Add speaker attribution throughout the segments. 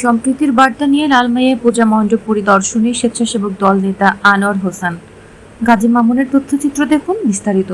Speaker 1: সম্প্রীতির বার্তা নিয়ে লালমাইয়ে পূজা মণ্ডপ পরিদর্শনে স্বেচ্ছাসেবক দল নেতা আনোয়ার হোসেন। গাজী মামুনের তথ্যচিত্র দেখুন বিস্তারিত।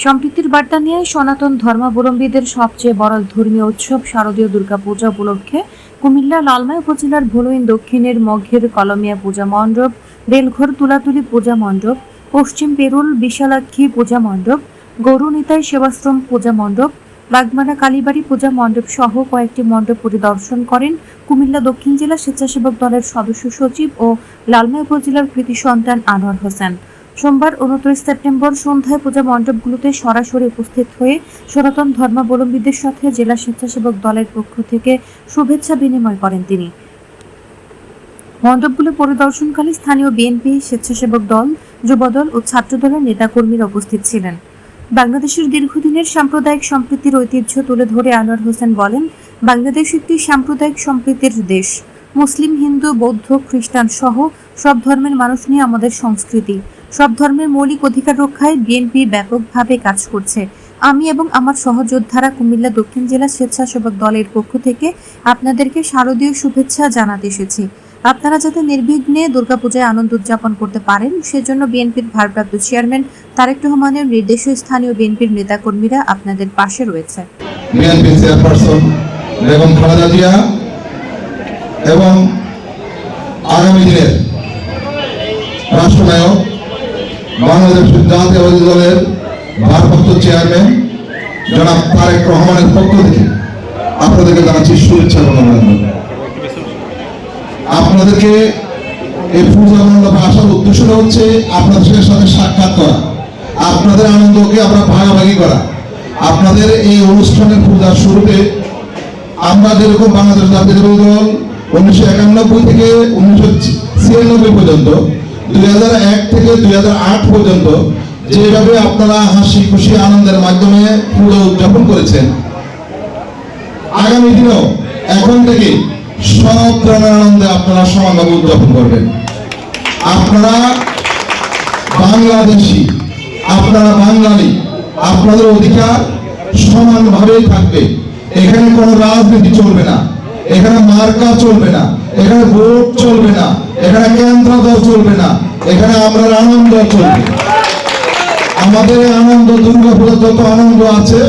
Speaker 1: সম্প্রীতির বার্তা নিয়ে সনাতন ধর্মাবলম্বীদের সবচেয়ে বড় ধর্মীয় উৎসব শারদীয় দুর্গাপূজা উপলক্ষে কুমিল্লা লালমাই উপজেলার ভুলুইন দক্ষিণের মঘের কলমিয়া পূজা মণ্ডপ, রেলঘর তুলাতুলি পূজা মণ্ডপ, পশ্চিম পেরুল বিশালাক্ষী পূজা মণ্ডপ, গরুনিতাই সেবাশ্রম পূজা মণ্ডপ, বাগমারা কালীবাড়ি পূজা মণ্ডপ সহ কয়েকটি মণ্ডপ পরিদর্শন করেন কুমিল্লা দক্ষিণ জেলা স্বেচ্ছাসেবক দলের সদস্য সচিব ও লালমাই উপজেলার কৃতি সন্তান আনোয়ার হোসেন। সোমবার 29 সেপ্টেম্বর সন্ধ্যায় পূজা মণ্ডপগুলোতে সরাসরি উপস্থিত হয়ে সনাতন ধর্মাবলম্বীদের সাথে জেলা স্বেচ্ছাসেবক দলের পক্ষ থেকে শুভেচ্ছা বিনিময় করেন তিনি। মণ্ডপগুলো পরিদর্শনকালে স্থানীয় বিএনপি, স্বেচ্ছাসেবক দল, যুবদল ও ছাত্রদলের নেতাকর্মীরা উপস্থিত ছিলেন। বাংলাদেশের দীর্ঘদিনের সাম্প্রদায়িক সম্প্রীতির ঐতিহ্য তুলে ধরে আনোয়ার হোসেন বলেন, বাংলাদেশ একটি সাম্প্রদায়িক সম্প্রীতির দেশ। মুসলিম, হিন্দু, বৌদ্ধ, খ্রিস্টান সহ সব ধর্মের মানুষ নিয়ে আমাদের সংস্কৃতি। সব ধর্মের মৌলিক অধিকার রক্ষায় বিএনপি ব্যাপকভাবে কাজ করছে। আমি এবং আমার সহযোদ্ধারা কুমিল্লা দক্ষিণ জেলা স্বেচ্ছাসেবক দলের পক্ষ থেকে আপনাদেরকে শারদীয় শুভেচ্ছা জানাতে এসেছি। আপনারা যাতে নির্বিঘ্নে দুর্গাপূজায় আনন্দ উদযাপন করতে পারেন সেজন্য বিএনপির ভারপ্রাপ্ত চেয়ারম্যান তারেক রহমানের নির্দেশে স্থানীয় বিএনপির নেতাকর্মীরা আপনাদের পাশে রয়েছে।
Speaker 2: বিএনপি চেয়ারপারসন বেগম খালেদা জিয়া এবং আগামী দিনের রাষ্ট্রনায়ক বাংলাদেশ জাতীয়তাবাদী দলের ভারপ্রাপ্ত চেয়ারম্যান জনাব তারেক রহমানের পক্ষ থেকে আপনাদেরকে জানাচ্ছি শুভেচ্ছা এবং অভিনন্দন। আপনাদেরকে এই পূজা মণ্ডপে আসার উদ্দেশ্য হচ্ছে আপনাদের সাথে সাক্ষাৎ করা, আপনাদের আনন্দকে আমরা ভাগাভাগি করা। আপনাদের এই অনুষ্ঠানের পূজার শুরুতে আমরা যেরকম বাংলাদেশ জাতীয়তাবাদী দল 1991 থেকে 1996 পর্যন্ত, 2001 থেকে 2008 পর্যন্ত যেভাবে আপনারা হাসি খুশি আনন্দের মাধ্যমে পূজা উদযাপন করেছেন, আগামী দিনেও এখন থেকে সব ধরনের আনন্দে আপনারা সমানভাবে উদযাপন করবেন। আপনারা বাংলাদেশি, আপনারা বাঙালি, আপনাদের অধিকার সমানভাবেই থাকবে। এখানে কোনো রাজনীতি চলবে না, এখানে মার্কা চলবে না, এখানে ভোট চলবে না, এখানে কেন্দ্র দল চলবে না, এখানে আমরা আনন্দ চলবে। আমাদের আনন্দ, দুর্গাপূজার যত আনন্দ আছে,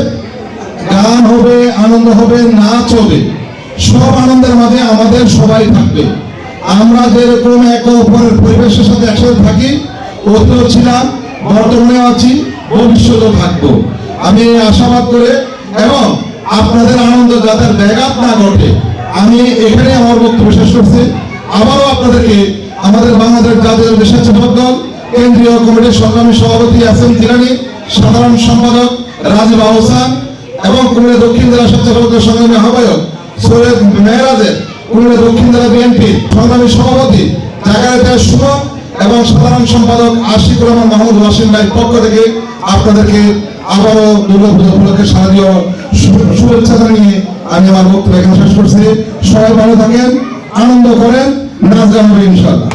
Speaker 2: গান হবে, আনন্দ হবে, নাচ হবে, সব আনন্দের মাঝে আমাদের সবাই থাকবে। আমরা যেরকম একে অপরের পরিবেশের সাথে একসাথে থাকি, অতীতও ছিলাম, বর্তমানে আছি, ভবিষ্যতেও থাকবো। আমি আশাবাদ করে এবং আপনাদের আনন্দ যাতে ব্যাঘাত না ঘটে, আমি এখানে আমার বক্তব্য শেষ করছি। আবারও আপনাদেরকে আমাদের বাংলাদেশ জাতীয় স্বেচ্ছাসেবক দল কেন্দ্রীয় কমিটির সংগ্রামী সভাপতি এসএম তিলানী, সাধারণ সম্পাদক রাজীব আহসান এবং কুমিল্লা দক্ষিণ জেলা স্বেচ্ছাসেবক দলের সংগ্রামী আহ্বায়ক সৈয়দ মেহরাজের, কুমিল্লা দক্ষিণ জেলা বিএনপি সংগ্রামী সভাপতি জাকারিয়া শুভম এবং সাধারণ সম্পাদক আশিকুর রহমান মাহমুদ ওয়াসিম ভাইয়ের পক্ষ থেকে আপনাদেরকে আবারও দুর্গাপূজা উপলক্ষে শারদীয় শুভেচ্ছা জানিয়ে আমি আমার বক্তব্য এখানে শেষ করছি। সবাই ভালো থাকেন, আনন্দ করেন, নাচ গান হবে ইনশাআল্লাহ।